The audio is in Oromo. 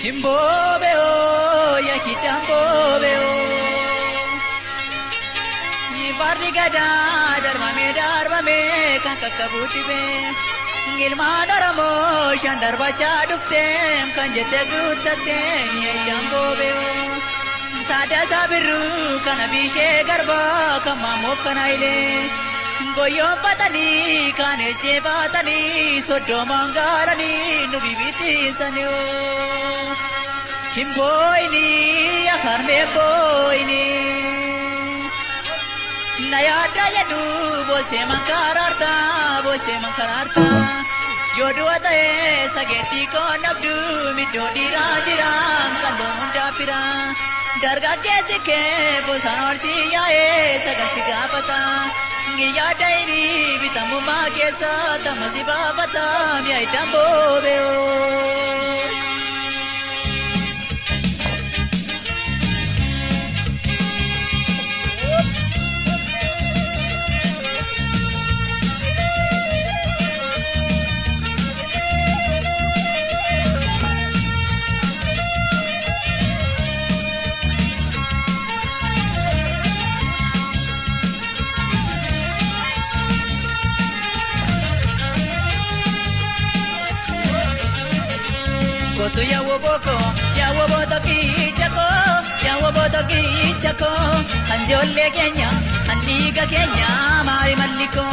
Himbobeo, ya hitambobeo. Ni barrigada, darmame, kankakabutibe. Ngilma daramo, shandar bacha duktem, kanjete gutatem, ya hitambobeo. Tada sabiru, kanabishe garba, kamamof kanaile. Goyo patani, kaneche patani, sodo mangarani, nubibiti sanyo. Himboini, akarme boini. Nayata yadu, bose mankararta. Yodu atae, sageti ko nabdu, midodi rajiram, kandon undapira. Darga kete ke, bosanorti yae, sagasika pata. Ngiya dairi, bitamu magesa, tamasiba pata, miyai tambo beo. Kotu ya woboto ki chako, anjolle kenya, aniga kenya, mari malliko.